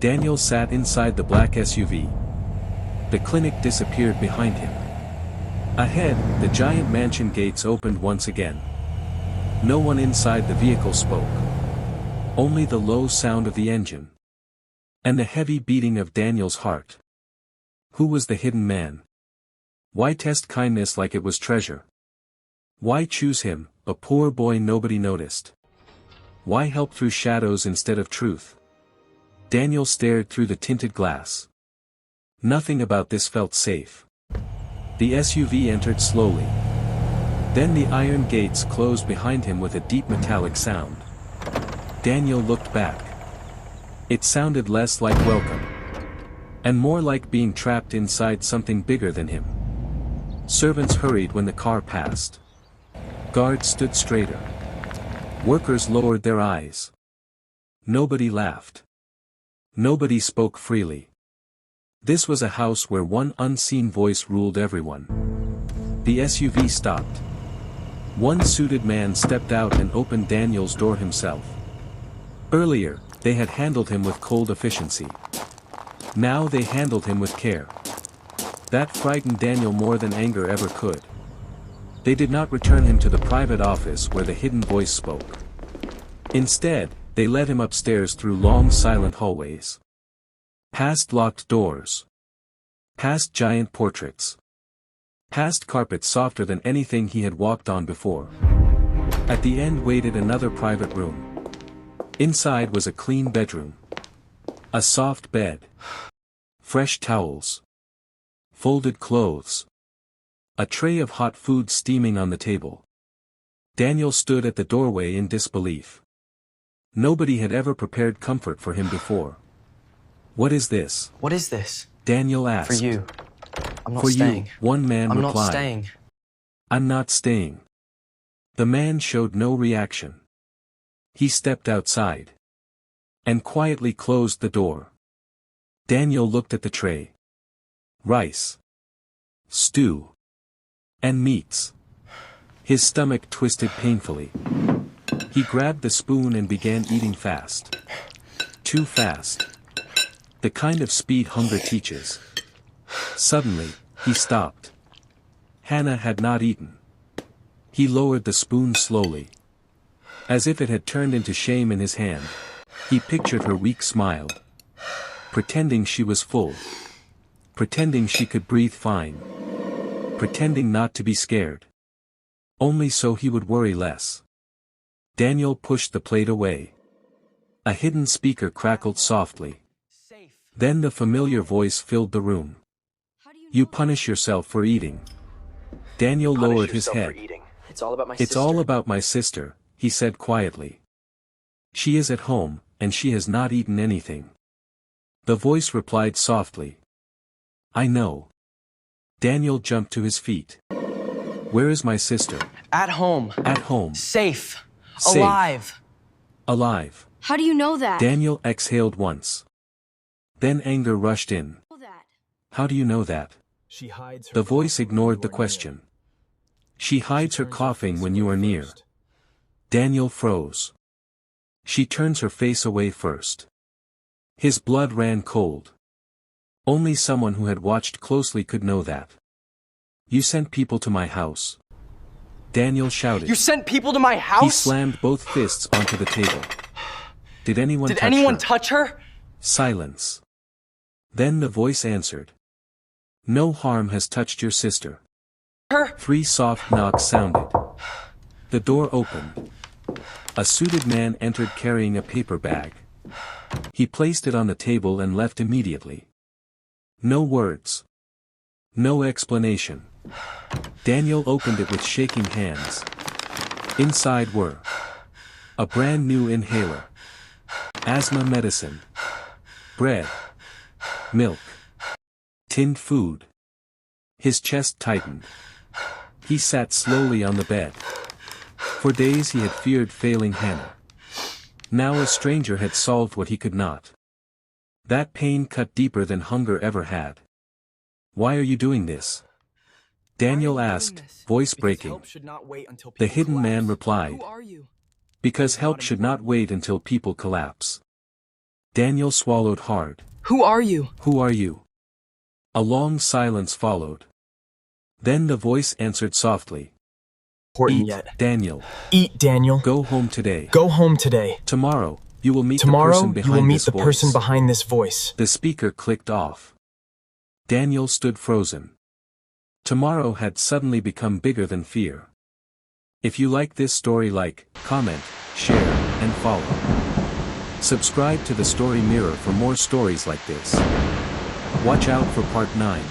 Daniel sat inside the black SUV. The clinic disappeared behind him. Ahead, the giant mansion gates opened once again. No one inside the vehicle spoke. Only the low sound of the engine. And the heavy beating of Daniel's heart. Who was the hidden man? Why test kindness like it was treasure? Why choose him, a poor boy nobody noticed? Why help through shadows instead of truth? Daniel stared through the tinted glass. Nothing about this felt safe. The SUV entered slowly. Then the iron gates closed behind him with a deep metallic sound. Daniel looked back. It sounded less like welcome. And more like being trapped inside something bigger than him. Servants hurried when the car passed. Guards stood straighter. Workers lowered their eyes. Nobody laughed. Nobody spoke freely. This was a house where one unseen voice ruled everyone. The SUV stopped. One suited man stepped out and opened Daniel's door himself. Earlier, they had handled him with cold efficiency. Now they handled him with care. That frightened Daniel more than anger ever could. They did not return him to the private office where the hidden voice spoke. Instead, they led him upstairs through long silent hallways. Past locked doors. Past giant portraits. Past carpets softer than anything he had walked on before. At the end waited another private room. Inside was a clean bedroom. A soft bed. Fresh towels. Folded clothes. A tray of hot food steaming on the table. Daniel stood at the doorway in disbelief. Nobody had ever prepared comfort for him before. "What is this?" What is this? Daniel asked. For you. I'm not For staying. you, one man I'm replied. not staying. "I'm not staying." The man showed no reaction. He stepped outside. And quietly closed the door. Daniel looked at the tray. Rice. Stew. And meats. His stomach twisted painfully. He grabbed the spoon and began eating fast. Too fast. The kind of speed hunger teaches. Suddenly, he stopped. Hannah had not eaten. He lowered the spoon slowly. As if it had turned into shame in his hand. He pictured her weak smile. Pretending she was full. Pretending she could breathe fine. Pretending not to be scared. Only so he would worry less. Daniel pushed the plate away. A hidden speaker crackled softly. Then the familiar voice filled the room. "You punish yourself for eating." Daniel lowered his head. It's all about my "It's sister. all about my sister," he said quietly. "She is at home, and she has not eaten anything." The voice replied softly. "I know." Daniel jumped to his feet. "Where is my sister?" At home. "At home." Safe. Safe. Alive. "Alive." How do you know that? Daniel exhaled once. Then anger rushed in. "How do you know that?" She hides her The voice coughing ignored when the you are question. near. She hides her Turns coughing face when you away are near. first. Daniel froze. She turns her face away first. His blood ran cold. Only someone who had watched closely could know that. "You sent people to my house." Daniel shouted. You sent people to my house? He slammed both fists onto the table. "Did anyone Did touch anyone her?" touch her? Silence. Then the voice answered. "No harm has touched your sister." Her? 3 soft knocks sounded. The door opened. A suited man entered carrying a paper bag. He placed it on the table and left immediately. No words. No explanation. Daniel opened it with shaking hands. Inside were a brand new inhaler, asthma medicine, bread, milk, tinned food. His chest tightened. He sat slowly on the bed. For days he had feared failing Hannah. Now a stranger had solved what he could not. That pain cut deeper than hunger ever had. "Why are you doing this?" Daniel asked, voice breaking. The hidden man replied. Who are you? "Because help should not wait until people collapse." Daniel swallowed hard. Who are you? Who are you? A long silence followed. Then the voice answered softly. Important Eat, yet. Daniel. Eat, Daniel. Go home today. Go home today. Tomorrow, you will meet Tomorrow, the person you behind will meet this the person voice. behind this voice. The speaker clicked off. Daniel stood frozen. Tomorrow had suddenly become bigger than fear. If you like this story, like, comment, share, and follow. Subscribe to the Story Mirror for more stories like this. Watch out for part 9.